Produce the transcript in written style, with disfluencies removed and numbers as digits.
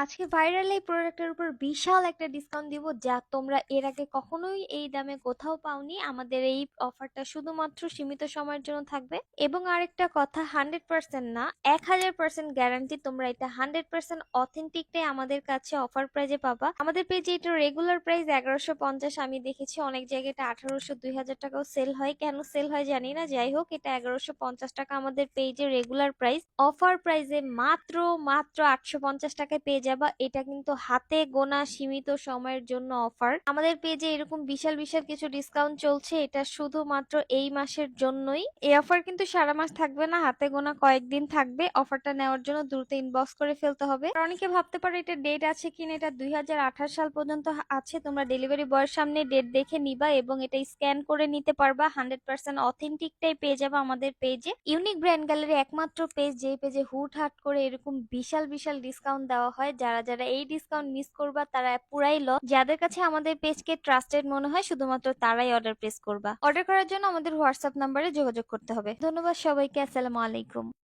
আজকে ভাইরাল এই প্রোডাক্টের উপর বিশাল একটা ডিসকাউন্ট দিব যা তোমরা এর আগে কখনোই এই দামে কোথাও পাওনি। আমাদের এই অফারটা শুধুমাত্র সীমিত সময়ের জন্য থাকবে। এবং আরেকটা কথা, 100% না, 1000% গ্যারান্টি তোমরা এটা 100% অথেন্টিকটাই আমাদের কাছে অফার প্রাইজে পাবা। আমাদের পেজে এটা রেগুলার প্রাইস 1150, আমি দেখেছি অনেক জায়গায় এটা 1800 2000 টাকাও সেল হয়। কেন সেল হয় জানি না, যাই হোক এটা 1150 টাকা আমাদের পেজে রেগুলার প্রাইস। অফার প্রাইসে মাত্র মাত্র 850 টাকায় পেয়ে যাবা। এটা কিন্তু হাতে গোনা সীমিত সময়ের জন্য অফার। আমাদের পেজে এরকম বিশাল বিশাল কিছু ডিসকাউন্ট চলছে, এটা শুধুমাত্র এই মাসের জন্যই। এই অফার কিন্তু সারা মাস থাকবে না, হাতে গোনা কয়েকদিন থাকবে। অফারটা নেওয়ার জন্য দ্রুত ইনবক্স করে ফেলতে হবে। আর অনেকে ভাবতে পারো এটা ডেট আছে কিনা, এটা 2028 সাল পর্যন্ত আছে। তোমরা ডেলিভারি বয়ের সামনে ডেট দেখে নিবা এবং এটা স্ক্যান করে নিতে পারবা। 100% অথেন্টিকটাই পেয়ে যাবে আমাদের পেজে। ইউনিক ব্র্যান্ড গ্যালারি একমাত্র পেজ যেই পেজে হুটহাট করে এরকম বিশাল বিশাল ডিসকাউন্ট দেওয়া হয়। যারা যারা এই ডিসকাউন্ট মিস করবা তারা পুরাই লস। যাদের কাছে আমাদের পেজকে ট্রাস্টেড মনে হয় শুধুমাত্র তারাই অর্ডার প্লেস করবা। অর্ডার করার জন্য আমাদের হোয়াটসঅ্যাপ নাম্বারে যোগাযোগ করতে হবে। ধন্যবাদ সবাইকে, আসসালামু আলাইকুম।